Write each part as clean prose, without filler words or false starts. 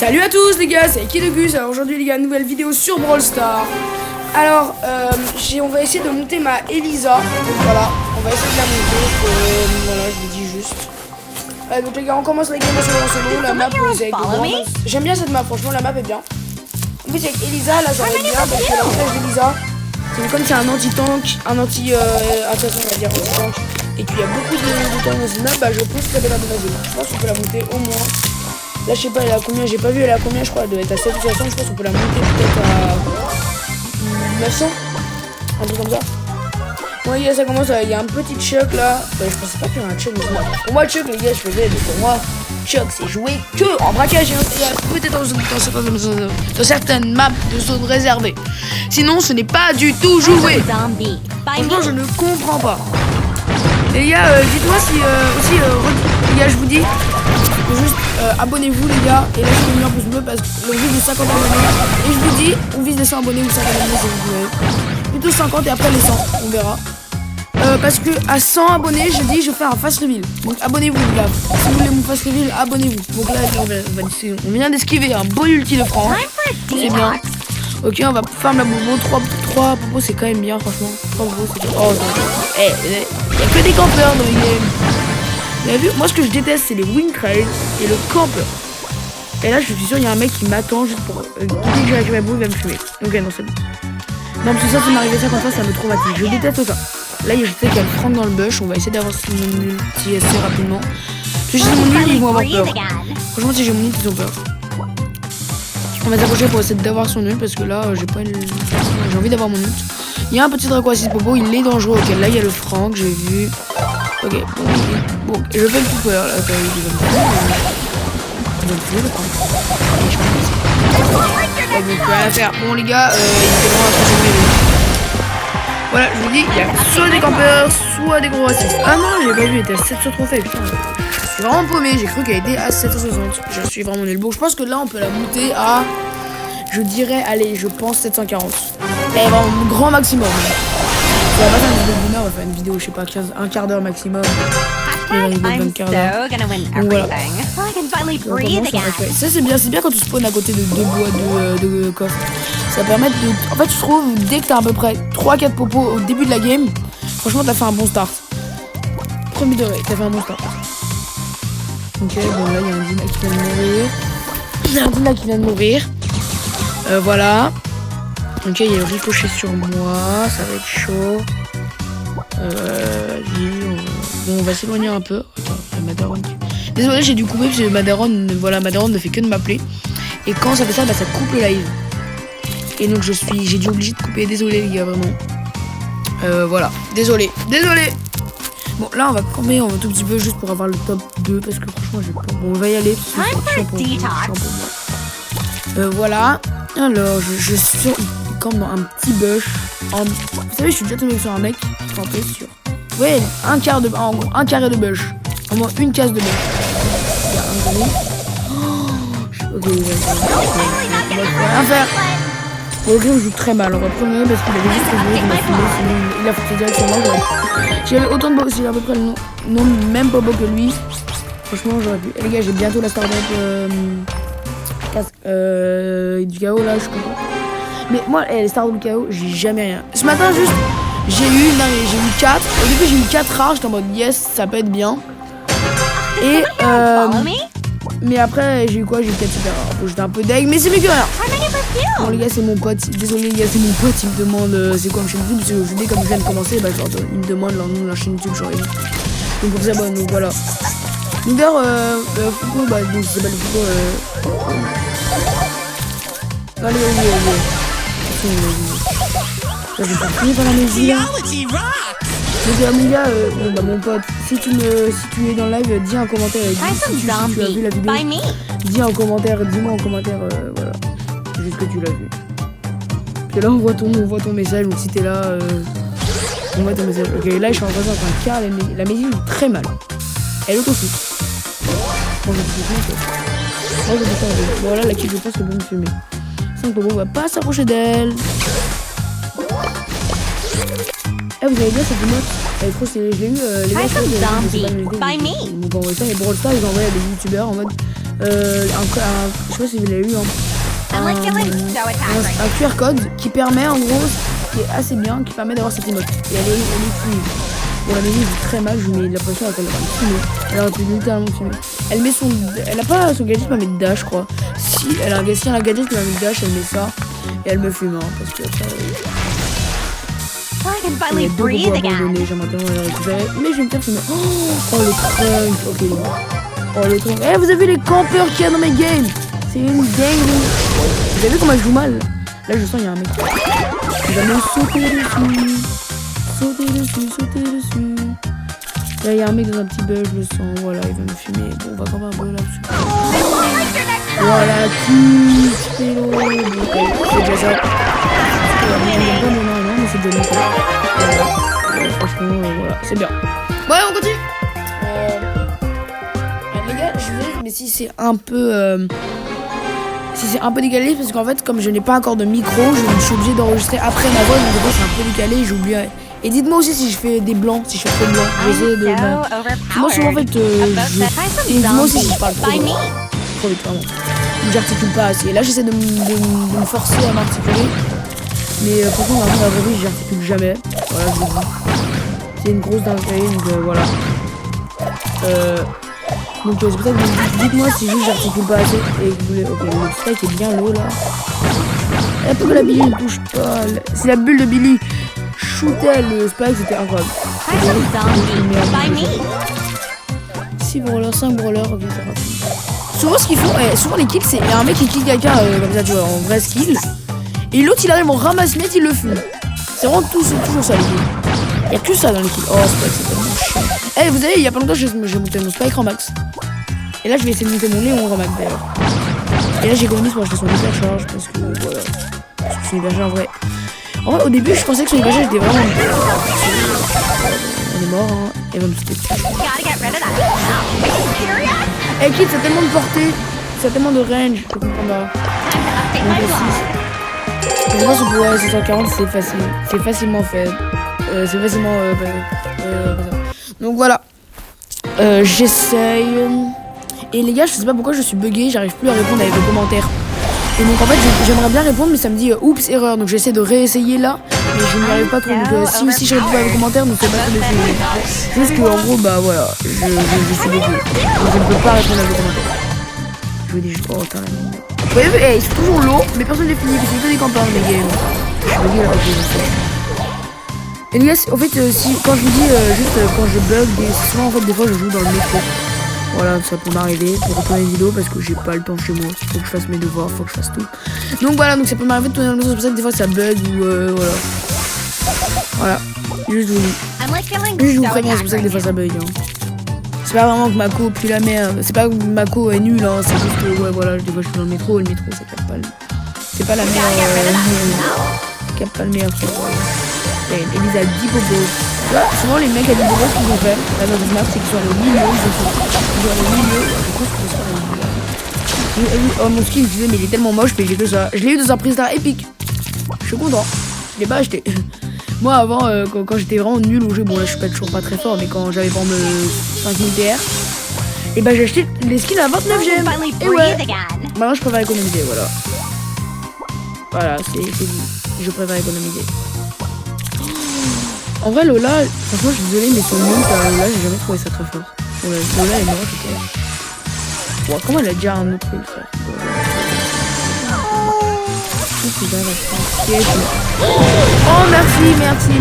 Salut à tous les gars, c'est Kidogus. Alors aujourd'hui les gars, nouvelle vidéo sur Brawl Stars. Alors on va essayer de monter ma Elisa. Donc voilà, on va essayer de la monter. Voilà, je vous dis juste. Donc les gars, on commence la game en solo. La map, j'aime bien cette map, franchement la map est bien. En plus avec Elisa, là j'aurais bien parce que l'avantage d'Elisa, c'est comme c'est un anti-tank, un anti-assassin, on va dire anti-tank, et qu'il y a beaucoup de tanks dans cette map, bah je pense qu'elle est pas de base. Je pense qu'on peut la monter au moins. Là je sais pas, elle est à combien, j'ai pas vu elle est à combien, je crois, elle doit être à 7 ou 60, je pense qu'on peut la monter peut-être à 900, un truc comme ça. Bon les gars, ça commence, il y a un petit Chuck là, je pensais pas qu'il y avait un Chuck, mais pour moi Chuck les gars, je faisais, mais pour moi Chuck c'est joué que en braquage, peut-être dans certaines maps de zone réservée. Sinon ce n'est pas du tout joué. Franchement je ne comprends pas. Et les gars, dites-moi si aussi, les gars je vous dis, juste abonnez-vous les gars, et lâchez le million pouce bleu parce que le vise de 50 abonnés. Et je vous dis, on vise les 100 abonnés ou 50 abonnés si vous voulez. Plutôt 50 et après les 100, on verra. Parce que à 100 abonnés, je dis je fais un fast reveal. Donc abonnez-vous les gars. Si vous voulez mon fast reveal, abonnez-vous. Donc là on vient d'esquiver un beau ulti de franc. C'est bien. Ok, on va farm la bobo. 3 bobos c'est quand même bien franchement. 3 bobos c'est bien. Oh non. Il y a que des campeurs dans les games. Vous avez vu, moi ce que je déteste c'est les win trails et le campeur. Et là je suis sûr il y a un mec qui m'attend juste pour dès que j'ai récupéré ma boue il va me fumer. Ok non c'est bon. Non parce que ça m'est arrivé 50 fois, ça me traumatise. Je déteste ça. Là je sais qu'il y a le Frank dans le bush, on va essayer d'avoir mon ulti assez rapidement. Parce que si j'ai mon ulti ils vont avoir peur. Franchement si j'ai mon ulti ils ont peur. On va s'approcher pour essayer d'avoir son ult parce que là j'ai envie d'avoir mon ult. Il y a un petit Draco Assist Popo, il est dangereux. Ok là il y a le Frank, j'ai vu. Ok, bon, je fais le tout peur là, rien à faire. Bon les gars, il fait vraiment attention. Voilà, je vous dis, il y a soit des campeurs, soit des gros assists. Ah non, j'ai pas vu, il était à 700 trophées, putain. Je suis vraiment paumé, j'ai cru qu'elle était à 760. Je suis vraiment nul. Bon, je pense que là, on peut la monter à, je dirais, allez, je pense 740. Et vraiment, grand maximum. On va pas faire une vidéo d'une heure, on va faire une vidéo, je sais pas, un quart d'heure maximum. Donc voilà. Ça c'est bien quand tu spawns à côté de deux bois de coffres. Ça permet de... En fait je trouve, dès que t'as à peu près 3-4 popos au début de la game, franchement t'as fait un bon start. Premier degré, t'as fait un bon start. Ok, bon là il y a un Dina qui vient de mourir. Il y a un Dina qui vient de mourir. Voilà. Ok, il y a le ricochet sur moi, ça va être chaud. Bon, on va s'éloigner un peu. Attends, la Madaron. Désolé, j'ai dû couper parce que Madaron ne fait que de m'appeler. Et quand ça fait ça, bah ça coupe le live. Et donc j'ai dû obligé de couper. Désolé les gars, vraiment. Voilà, désolé. Bon, là on va camper un tout petit peu juste pour avoir le top 2 parce que franchement j'ai pas. Bon, on va y aller. Voilà. Alors, je suis campe dans un petit bush. Vous savez, je suis déjà tombé sur un mec campé sur. Ouais, un carré de bush. Au moins une case de bush. Il y a un gros. Ok, on va rien faire. Bon, ok, on joue très mal. On va prendre parce qu'il avait juste joué, il m'a filmé, il a fait directement. J'avais autant de box, j'ai à peu près le nom même pas beau que lui. Franchement, j'aurais pu. Et les gars, j'ai bientôt la start du chaos là, je suis content. Mais moi, les stars du chaos, j'ai jamais rien. Ce matin, juste, j'ai eu 4. Au début, j'ai eu 4 rares. J'étais en mode yes, ça peut être bien. Et mais après, j'ai eu quoi? J'ai eu 4 super rares. Bon, j'étais un peu deg, mais c'est mieux que rien. Bon, les gars, c'est mon pote. Désolé, les gars, c'est mon pote. Il me demande c'est quoi ma chaîne YouTube. Parce que je dis, comme je viens de commencer, bah, il me demande leur nom de la chaîne YouTube. Genre, donc, pour ça, bon, donc voilà. Donc, d'ailleurs, Foucault, bah, donc, ça s'appelle Foucault. Allez. Ça j'ai pas fini par la musique là. Donc mon gars, bon bah mon pote, si tu es dans le live, dis un commentaire, si tu as vu la vidéo, dis-moi en commentaire, voilà, juste que tu l'as vu. Parce que là on voit ton message, donc si t'es là, on voit ton message. Ok, là je suis en train de faire un quart, la musique joue très mal. Elle auto-shoot. Bon, voilà la kill, je pense que peut me filmer. On va pas s'approcher d'elle. Eh, vous avez bien cette emote. Elle est trop stylée. Je l'ai eu, les gars, ils m'ont envoyé ça, les Brawl Stars, ils envoyaient à des youtubeurs en mode je sais pas si vous l'avez eu, un QR code qui permet en gros, qui est assez bien, qui permet d'avoir cette emote. Et elle est fluide. Bon, la musique est très mal, je mets l'impression qu'elle va me filmer. Elle aurait pu littéralement filmer. Elle a pas son gadget, mais dash, je crois. Si elle a un gadget qui m'a mis dash, elle met ça. Et elle me fume, hein, parce que ça. Il y a 2 robots abandonnés, j'aimerais tellement les récupérer. Mais je vais me faire fumer. Oh le trunk. Ok, il est bon. Oh le trunk. Eh, vous avez vu les campeurs qu'il y a dans mes games? C'est une dingue. Vous avez vu comment je joue mal? Là, je sens qu'il y a un mec. Il va me sauter dessus. Sauter dessus. Là, il y a un mec dans un petit bug, je le sens. Voilà, il va me fumer. Bon, on va quand même un peu là-dessus. Voilà, c'est déjà ça. Non, mais c'est déjà ça. Voilà. Franchement, voilà, c'est bien. Ouais, on continue. Les gars, je vais, mais si c'est un peu... Si c'est un peu décalé, parce qu'en fait, comme je n'ai pas encore de micro, je suis obligé d'enregistrer après ma voix, donc du coup, c'est un peu décalé, j'ai oublié. Et dites-moi aussi si je fais des blancs, si je fais trop de blancs. J'essaie de... Moi, souvent, en fait, et dites-moi aussi si je parle trop vite. Trop vite, vraiment. Ou j'articule pas assez. Là, j'essaie de me forcer à m'articuler. Mais franchement, dans la vraie vie, j'articule jamais. Voilà, je vous dis. C'est une grosse dinguerie, donc voilà. Donc c'est pour ça que dites-moi si juste j'articule pas assez et que vous voulez... Ok, le steak est bien low là. Et pourquoi la Billy ne touche pas? Si la bulle de Billy shootait le spike, c'était incroyable. 6 brawlers, 5 brawlers, ok, c'est rapide. Souvent ce qu'ils font, souvent les kills, c'est il y a un mec qui kill quelqu'un comme ça, tu vois, en vrai skill. Et l'autre il arrive en ramasse-net, il le fume. C'est vraiment toujours ça les kills. Il y a que ça dans les kills. Oh, spike, c'est tellement chiant. Eh, vous savez, il y a pas longtemps, j'ai monté mon spike en max. Et là, je vais essayer de monter mon Léon en max d'ailleurs. Et là, j'ai économisé pour acheter son hypercharge parce que voilà. Parce que son hypercharge, en vrai. En vrai, au début, je pensais que son hypercharge était vraiment. On est mort, hein. Et va me sauter dessus. Eh, Kid, ça a tellement de portée. Ça a tellement de range. Je comprends pas. Je pense que pour 740, c'est facile. C'est facilement fait. C'est facilement. Donc voilà. J'essaye. Et les gars, je sais pas pourquoi je suis bugué, j'arrive plus à répondre avec les commentaires. Et donc en fait, j'aimerais bien répondre, mais ça me dit oups, erreur. Donc j'essaie de réessayer là, mais je n'y arrive pas trop. Donc si je réponds avec les commentaires, ne faites pas trop d'essayer. Juste que en gros, bah voilà, je suis bugué. Donc je ne peux pas répondre avec les commentaires. Je me dis juste, oh, t'as la mine. Vous voyez, ils sont toujours low, mais personne n'est fini, parce qu'il y a que des campeurs dans les games. Je suis bugué là, ok, je sais. Et les gars, en fait, quand je vous dis juste quand je bug, souvent en fait des fois je joue dans le métro. Voilà, ça peut m'arriver pour retourner les vidéos parce que j'ai pas le temps chez moi. Faut que je fasse mes devoirs, faut que je fasse tout. Donc voilà, donc ça peut m'arriver de tourner dans le métro, c'est pour ça que des fois ça bug ou voilà. Voilà, juste je vous préviens, c'est pour ça que des fois ça bug. Hein. C'est pas vraiment que Mako pue la merde, c'est pas que Mako est nul, hein. C'est juste que ouais, voilà, des fois je suis dans le métro ça capte pas le... C'est pas la meilleure... ça capte pas le meilleur truc. Elisa a 10 bobos. Là, souvent les mecs à 10 bobos, ce qu'ils ont fait, la merde c'est qu'ils sont allés au milieu, ils sont allés au milieu. Je pense que c'est ça. Oh, mon skin, je disais, mais il est tellement moche, mais j'ai que ça. Je l'ai eu dans un Pristar épique. Je suis content. Je l'ai pas acheté. Moi, avant, quand j'étais vraiment nul au jeu, bon là, je suis toujours pas très fort, mais quand j'avais vraiment 5000 TR, et bah j'ai acheté les skins à 29 gemmes. Et ouais. Maintenant, je préfère économiser, voilà. Voilà, c'est dit. Je préfère économiser. En vrai, Lola, franchement, je suis désolée, mais son nom, Lola, j'ai jamais trouvé ça très fort. Ouais, Lola est morte, ok. Ouais, comment elle a déjà un autre truc, frère? Oh, merci. Ouais, merci.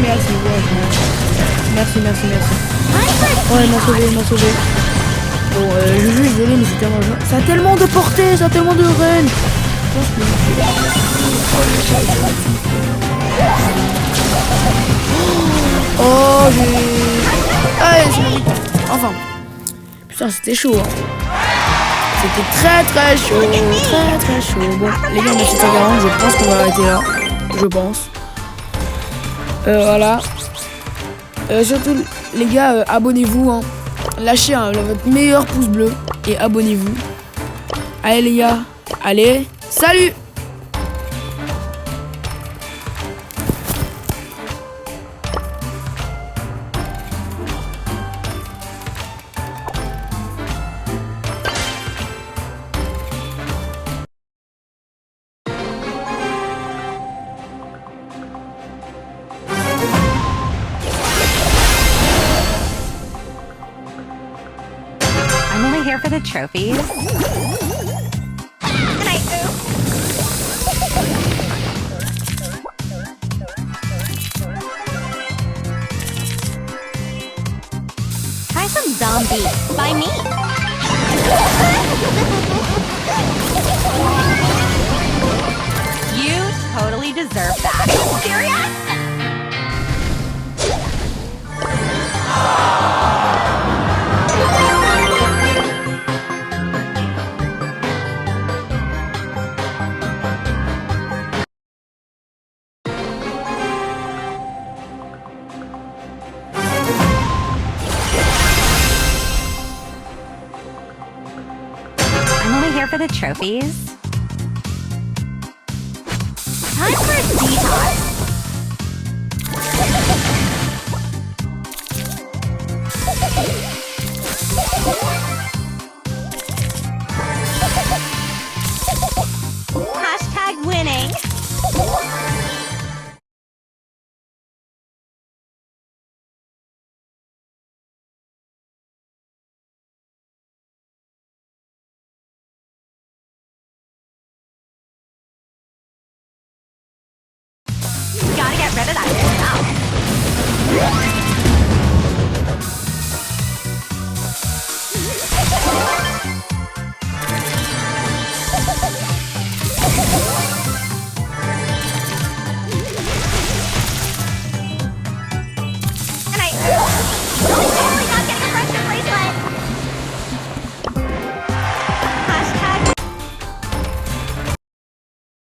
Oh, elle m'a sauvé. Bon, je suis désolée, mais c'est tellement... Ça a tellement de portée, ça a tellement de range. Oh, j'ai... Allez, c'est bon. Enfin. Putain, c'était chaud. Hein. C'était très chaud. Bon, les gars, on a fait 140. Je pense qu'on va arrêter là. Je pense. Voilà. Surtout, les gars, abonnez-vous. Hein. Lâchez votre meilleur pouce bleu. Et abonnez-vous. Allez, les gars. Allez. Salut! the trophies? Can I Try some zombie by me. You totally deserve that. Serious? I'm only here for the trophies. Time for a detox.